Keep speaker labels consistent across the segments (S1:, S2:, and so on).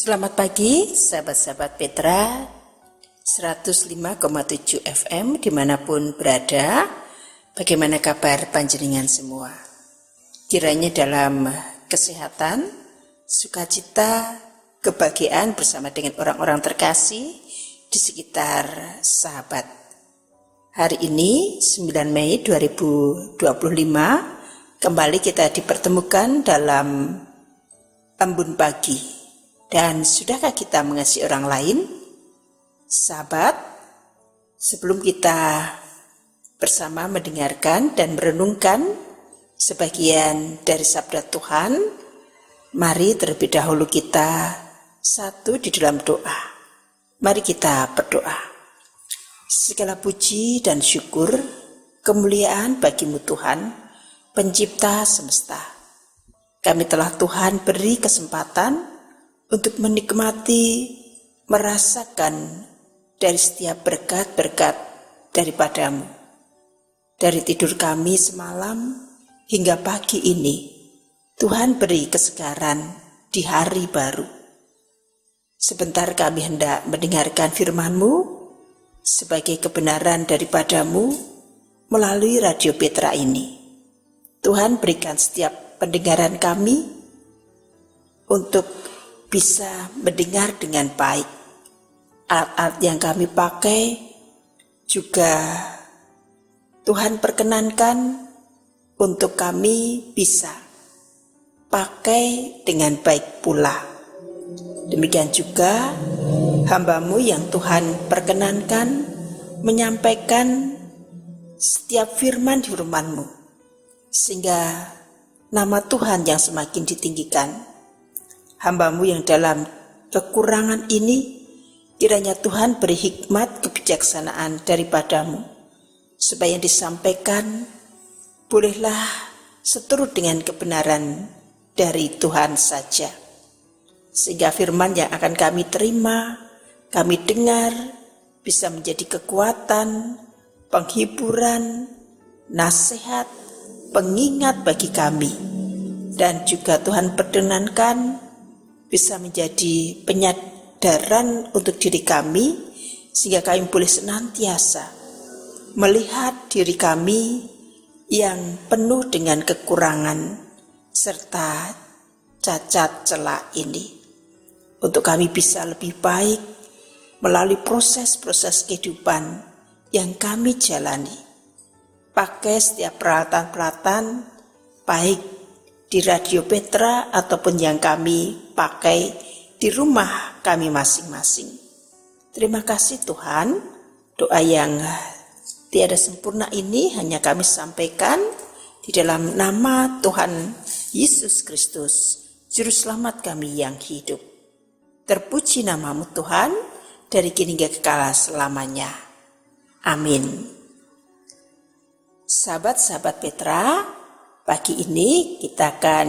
S1: Selamat pagi sahabat-sahabat Petra 105,7 FM dimanapun berada. Bagaimana kabar panjenengan semua? Kiranya dalam kesehatan, sukacita, kebahagiaan bersama dengan orang-orang terkasih di sekitar sahabat. Hari ini 9 Mei 2025 kembali kita dipertemukan dalam Embun Pagi. Dan sudahkah kita mengasihi orang lain? Sahabat, sebelum kita bersama mendengarkan dan merenungkan sebagian dari sabda Tuhan, mari terlebih dahulu kita satu di dalam doa. Mari kita berdoa. Segala puji dan syukur, kemuliaan bagimu Tuhan, pencipta semesta. Kami telah Tuhan beri kesempatan untuk menikmati, merasakan dari setiap berkat-berkat daripadamu. Dari tidur kami semalam hingga pagi ini, Tuhan beri kesegaran di hari baru. Sebentar kami hendak mendengarkan firman-Mu sebagai kebenaran daripadamu melalui Radio Petra ini. Tuhan berikan setiap pendengaran kami untuk bisa mendengar dengan baik. Alat-alat yang kami pakai juga Tuhan perkenankan untuk kami bisa pakai dengan baik pula. Demikian juga hamba-Mu yang Tuhan perkenankan menyampaikan setiap firman-Mu, sehingga nama Tuhan yang semakin ditinggikan. Hamba-Mu yang dalam kekurangan ini, kiranya Tuhan beri hikmat kebijaksanaan daripadamu, supaya yang disampaikan bolehlah seturut dengan kebenaran dari Tuhan saja. Sehingga firman yang akan kami terima, kami dengar, bisa menjadi kekuatan, penghiburan, nasihat, pengingat bagi kami. Dan juga Tuhan perkenankan bisa menjadi penyadaran untuk diri kami, sehingga kami boleh senantiasa melihat diri kami yang penuh dengan kekurangan serta cacat celak ini, untuk kami bisa lebih baik melalui proses-proses kehidupan yang kami jalani. Pakai setiap peralatan-peralatan baik di Radio Petra ataupun yang kami pakai di rumah kami masing-masing. Terima kasih Tuhan, doa yang tiada sempurna ini hanya kami sampaikan di dalam nama Tuhan Yesus Kristus, Juru Selamat kami yang hidup. Terpuji nama-Mu Tuhan, dari kini hingga kekal selamanya. Amin. Sahabat-sahabat Petra, pagi ini kita akan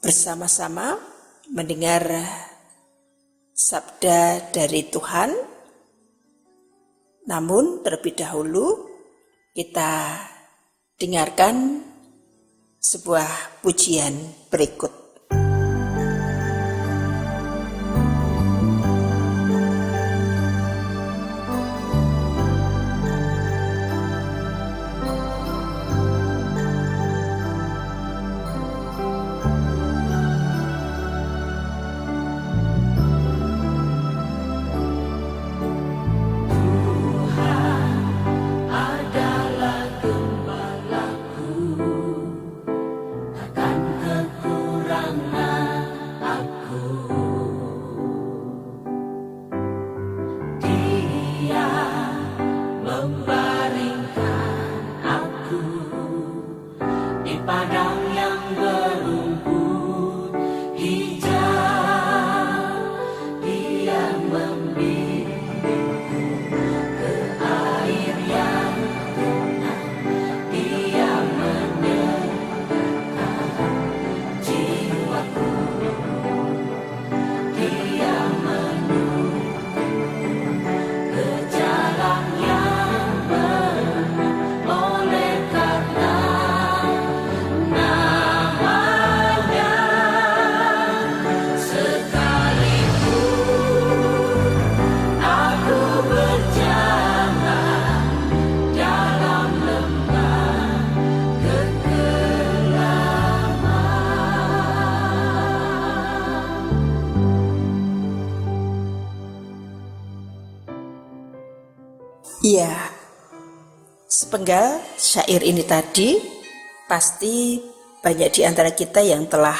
S1: bersama-sama mendengar sabda dari Tuhan. Namun terlebih dahulu kita dengarkan sebuah pujian berikut.
S2: Kekurangan
S1: Iya, sepenggal syair ini tadi pasti banyak di antara kita yang telah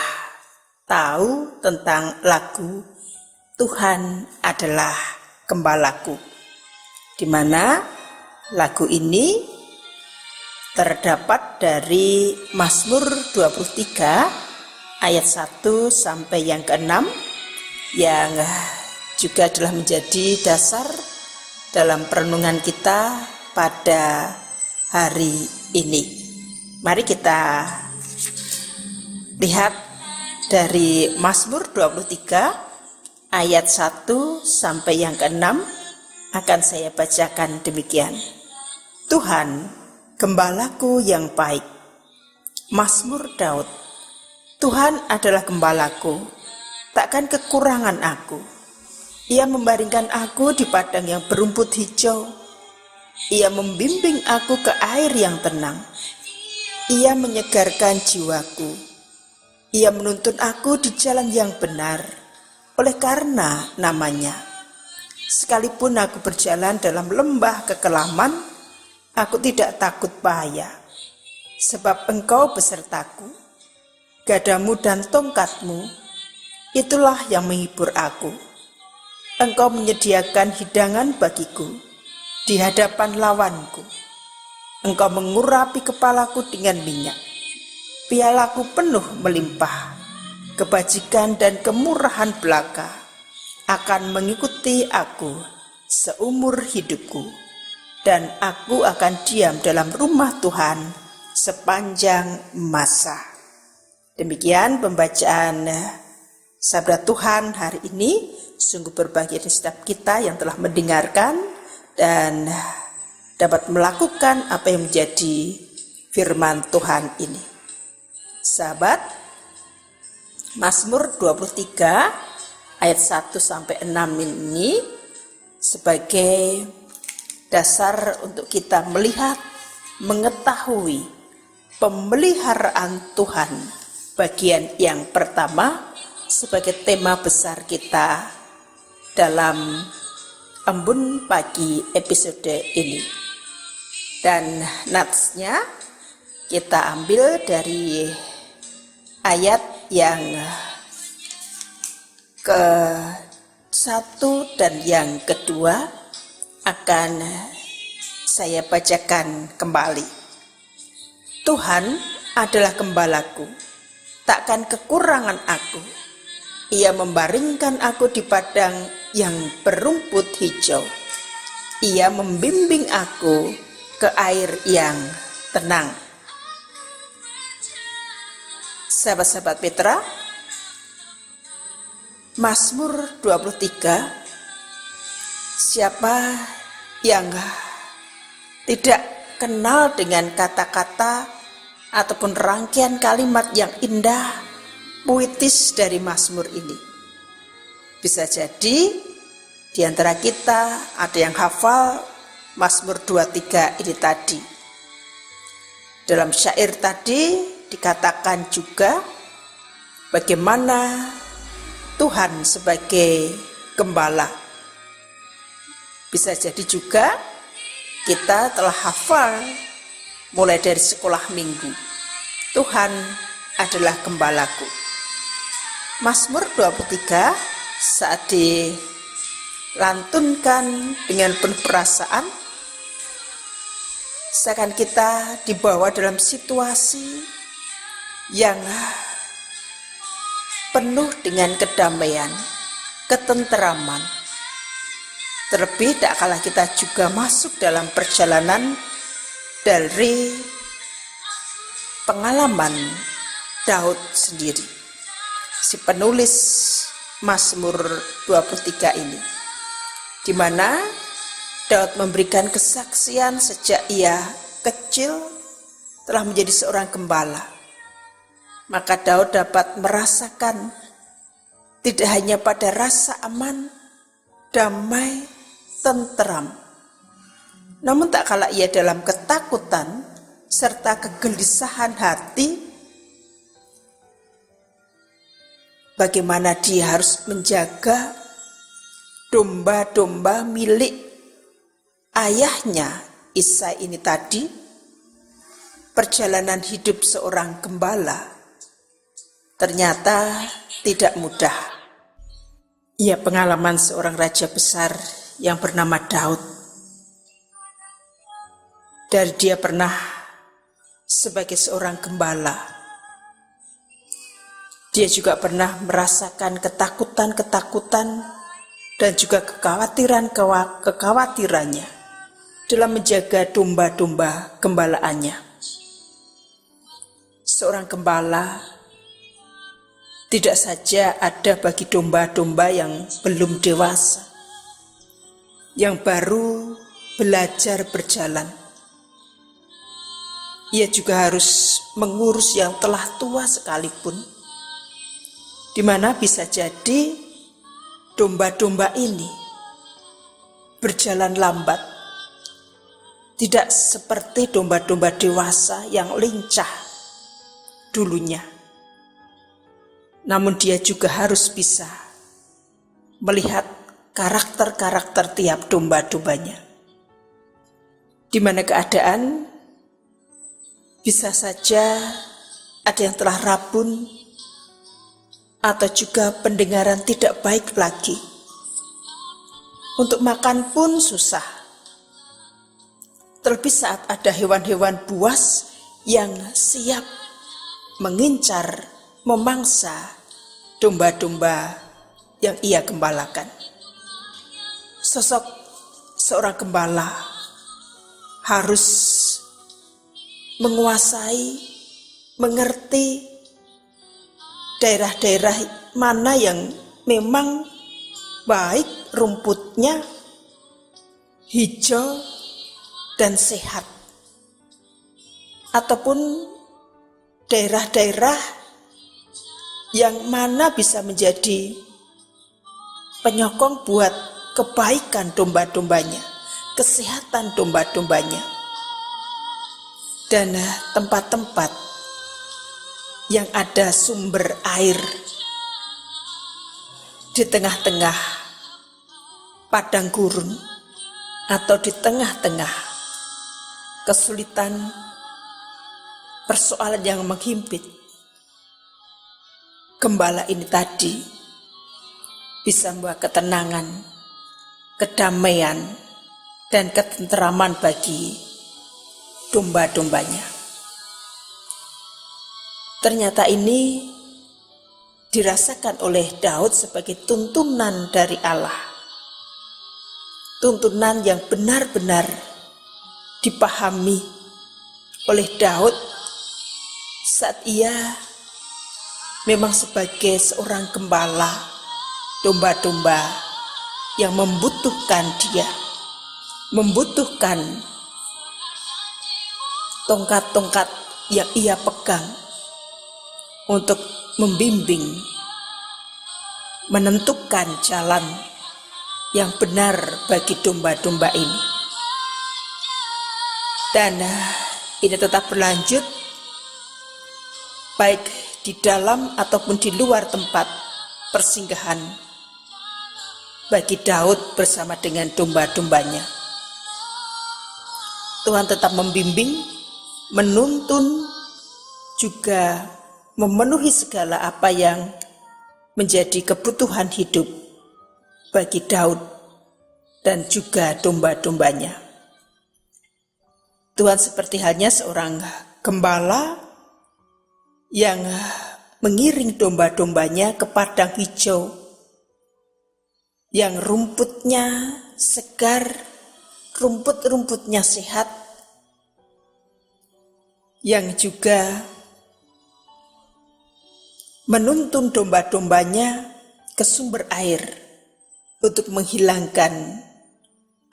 S1: tahu tentang lagu Tuhan adalah Gembalaku, di mana lagu ini terdapat dari Mazmur 23 ayat 1 sampai yang ke-6 yang juga adalah menjadi dasar dalam perenungan kita pada hari ini. Mari kita lihat dari Mazmur 23 ayat 1 sampai yang ke-6 akan saya bacakan demikian. Tuhan, gembalaku yang baik. Mazmur Daud. Tuhan adalah gembalaku, takkan kekurangan aku. Ia membaringkan aku di padang yang berumput hijau. Ia membimbing aku ke air yang tenang. Ia menyegarkan jiwaku. Ia menuntun aku di jalan yang benar, oleh karena namanya. Sekalipun aku berjalan dalam lembah kekelaman, aku tidak takut bahaya, sebab Engkau besertaku. Gadamu dan tongkatmu, itulah yang menghibur aku. Engkau menyediakan hidangan bagiku di hadapan lawanku. Engkau mengurapi kepalaku dengan minyak. Pialaku penuh melimpah. Kebajikan dan kemurahan belaka akan mengikuti aku seumur hidupku, dan aku akan diam dalam rumah Tuhan sepanjang masa. Demikian pembacaan Sabda Tuhan hari ini. Sungguh berbahagia setiap kita yang telah mendengarkan dan dapat melakukan apa yang menjadi firman Tuhan ini. Sahabat, Mazmur 23 ayat 1 sampai 6 ini sebagai dasar untuk kita melihat, mengetahui pemeliharaan Tuhan. Bagian yang pertama sebagai tema besar kita dalam embun pagi episode ini. Dan natsnya kita ambil dari ayat yang ke-1 dan yang kedua akan saya bacakan kembali. Tuhan adalah gembalaku, takkan kekurangan aku. Ia membaringkan aku di padang yang berumput hijau. Ia membimbing aku ke air yang tenang. Sahabat-sahabat Petra, Mazmur 23, siapa yang tidak kenal dengan kata-kata ataupun rangkaian kalimat yang indah, puitis dari Mazmur ini? Bisa jadi di antara kita ada yang hafal Mazmur 23 ini tadi. Dalam syair tadi dikatakan juga bagaimana Tuhan sebagai gembala. Bisa jadi juga kita telah hafal mulai dari sekolah minggu. Tuhan adalah gembalaku. Mazmur 23 saat dilantunkan dengan penuh perasaan, seakan kita dibawa dalam situasi yang penuh dengan kedamaian, ketenteraman. Terlebih tak kalah kita juga masuk dalam perjalanan dari pengalaman Daud sendiri, si penulis Mazmur 23 ini, di mana Daud memberikan kesaksian sejak ia kecil telah menjadi seorang gembala. Maka Daud dapat merasakan tidak hanya pada rasa aman, damai, tenteram, namun tak kalah ia dalam ketakutan serta kegelisahan hati, bagaimana dia harus menjaga domba-domba milik ayahnya Isai ini tadi, perjalanan hidup seorang gembala ternyata tidak mudah. Ia pengalaman seorang raja besar yang bernama Daud. Dari dia pernah sebagai seorang gembala, dia juga pernah merasakan ketakutan-ketakutan dan juga kekhawatirannya dalam menjaga domba-domba gembalaannya. Seorang gembala tidak saja ada bagi domba-domba yang belum dewasa, yang baru belajar berjalan. Ia juga harus mengurus yang telah tua sekalipun, di mana bisa jadi domba-domba ini berjalan lambat, tidak seperti domba-domba dewasa yang lincah dulunya. Namun dia juga harus bisa melihat karakter-karakter tiap domba-dombanya, di mana keadaan bisa saja ada yang telah rabun atau juga pendengaran tidak baik lagi. Untuk makan pun susah. Terlebih saat ada hewan-hewan buas yang siap mengincar, memangsa domba-domba yang ia gembalakan. Sosok seorang gembala harus menguasai, mengerti daerah-daerah mana yang memang baik, rumputnya hijau dan sehat, ataupun daerah-daerah yang mana bisa menjadi penyokong buat kebaikan domba-dombanya, kesehatan domba-dombanya, dan tempat-tempat yang ada sumber air di tengah-tengah padang gurun atau di tengah-tengah kesulitan persoalan yang menghimpit. Gembala ini tadi bisa membawa ketenangan, kedamaian, dan ketenteraman bagi domba-dombanya. Ternyata ini dirasakan oleh Daud sebagai tuntunan dari Allah. Tuntunan yang benar-benar dipahami oleh Daud saat ia memang sebagai seorang gembala domba-domba yang membutuhkan dia, membutuhkan tongkat-tongkat yang ia pegang untuk membimbing, menentukan jalan yang benar bagi domba-domba ini. Dan ini tetap berlanjut baik di dalam ataupun di luar tempat persinggahan bagi Daud bersama dengan domba-dombanya. Tuhan tetap membimbing, menuntun, juga memenuhi segala apa yang menjadi kebutuhan hidup bagi Daud dan juga domba-dombanya. Tuhan seperti halnya seorang gembala yang mengiring domba-dombanya ke padang hijau yang rumputnya segar, rumput-rumputnya sehat, yang juga menuntun domba-dombanya ke sumber air untuk menghilangkan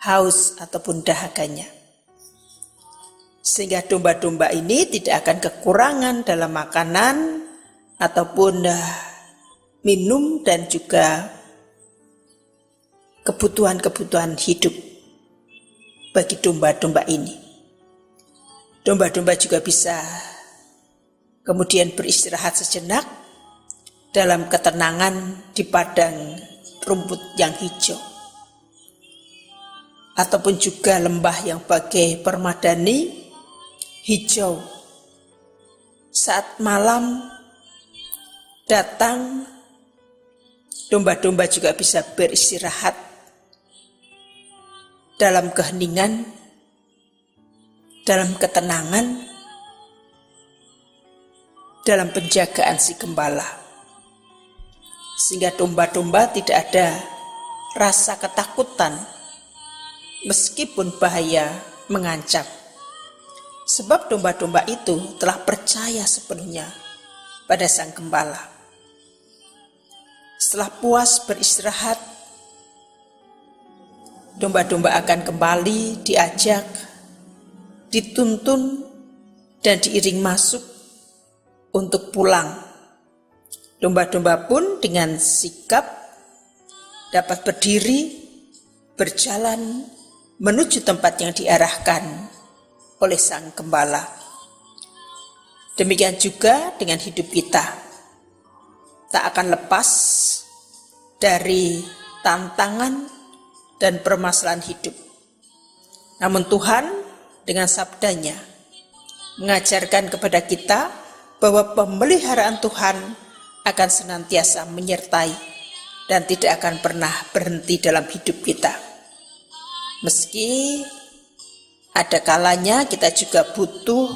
S1: haus ataupun dahaganya. Sehingga domba-domba ini tidak akan kekurangan dalam makanan ataupun minum dan juga kebutuhan-kebutuhan hidup bagi domba-domba ini. Domba-domba juga bisa kemudian beristirahat sejenak dalam ketenangan di padang rumput yang hijau. ataupun juga lembah yang bagai permadani hijau. Saat malam datang, domba-domba juga bisa beristirahat dalam keheningan, dalam ketenangan, dalam penjagaan si gembala. Sehingga domba-domba tidak ada rasa ketakutan meskipun bahaya mengancam. Sebab domba-domba itu telah percaya sepenuhnya pada sang gembala. Setelah puas beristirahat, domba-domba akan kembali diajak, dituntun, dan diiring masuk untuk pulang. Domba-domba pun dengan sikap dapat berdiri, berjalan menuju tempat yang diarahkan oleh sang gembala. Demikian juga dengan hidup kita. Tak akan lepas dari tantangan dan permasalahan hidup. Namun Tuhan dengan sabdanya mengajarkan kepada kita bahwa pemeliharaan Tuhan akan senantiasa menyertai dan tidak akan pernah berhenti dalam hidup kita. Meski ada kalanya kita juga butuh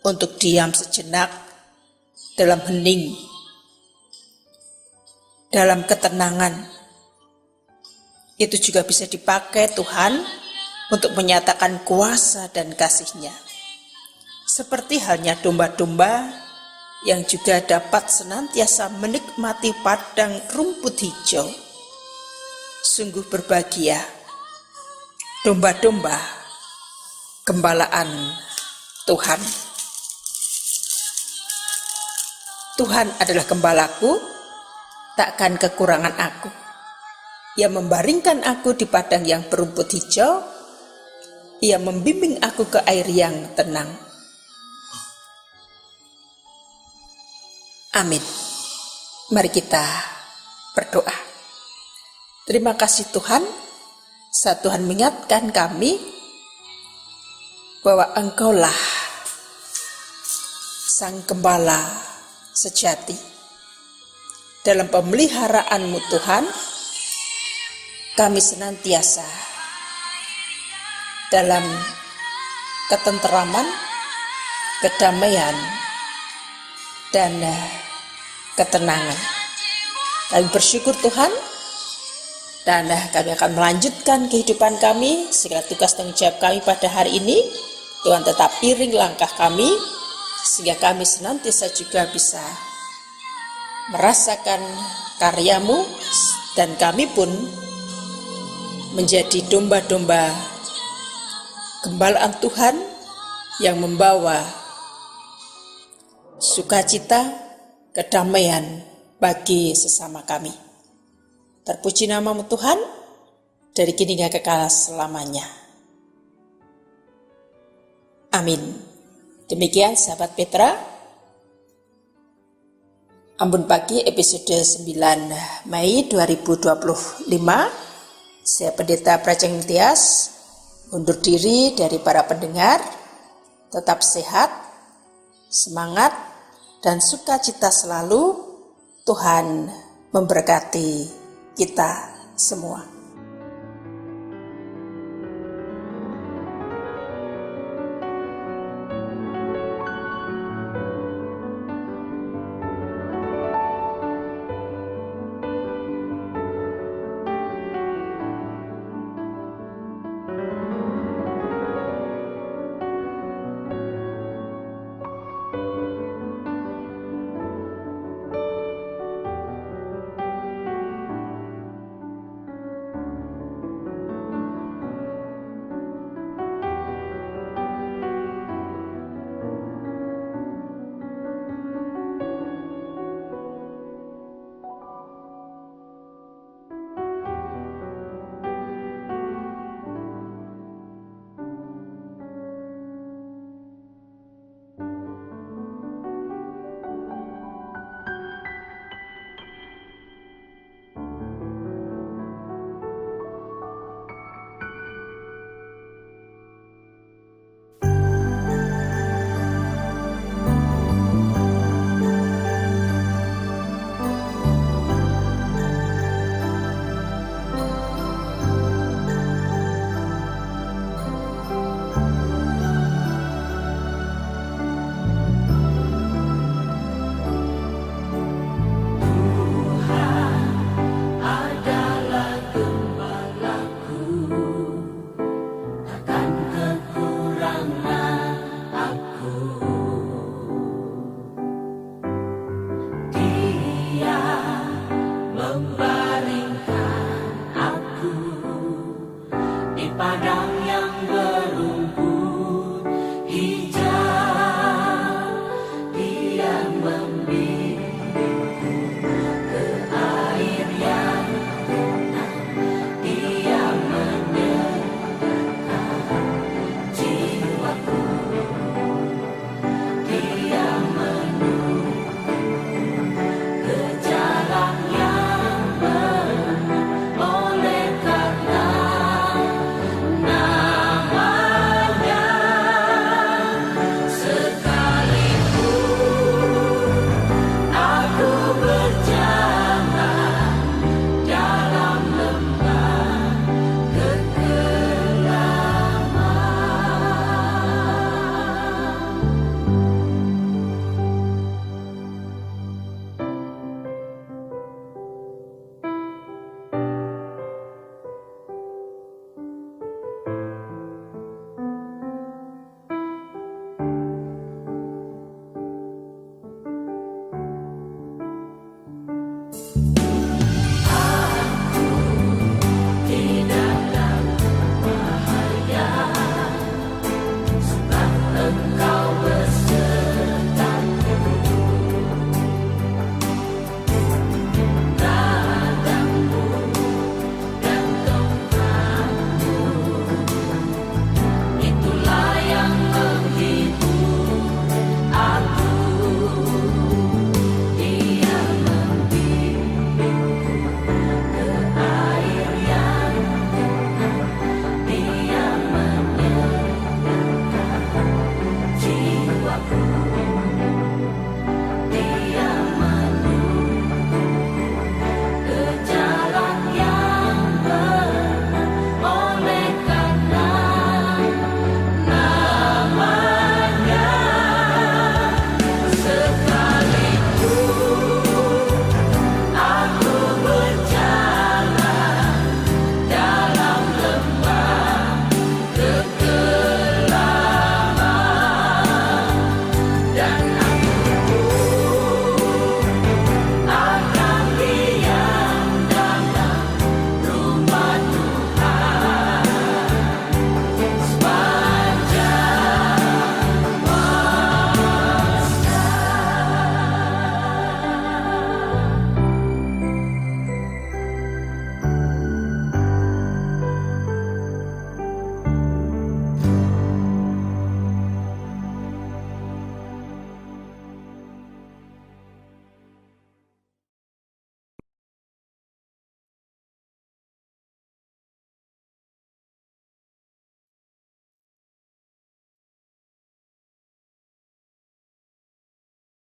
S1: untuk diam sejenak dalam hening, dalam ketenangan. Itu juga bisa dipakai Tuhan untuk menyatakan kuasa dan kasih-Nya. Seperti halnya domba-domba yang juga dapat senantiasa menikmati padang rumput hijau. Sungguh berbahagia domba-domba gembalaan Tuhan. Tuhan adalah gembalaku, takkan kekurangan aku. Ia membaringkan aku di padang yang berumput hijau. Ia membimbing aku ke air yang tenang. Amin. Mari kita berdoa. Terima kasih Tuhan, saat Tuhan mengingatkan kami bahwa Engkaulah Sang Gembala sejati. Dalam pemeliharaanmu Tuhan, kami senantiasa dalam ketenteraman, kedamaian, dan ketenangan. Kami bersyukur Tuhan, dan kami akan melanjutkan kehidupan kami. Segala tugas tanggung jawab kami pada hari ini, Tuhan tetap iring langkah kami, sehingga kami senantiasa juga bisa merasakan karya-Mu, dan kami pun menjadi domba-domba gembalaan Tuhan yang membawa sukacita, kedamaian bagi sesama kami. Terpuji nama-Mu Tuhan, dari kini hingga kekal selamanya. Amin. Demikian sahabat Petra, Ambon Pagi episode 9 Mei 2025. Saya Pendeta Prajeng Tias, undur diri dari para pendengar. Tetap sehat, semangat, dan sukacita selalu. Tuhan memberkati kita semua.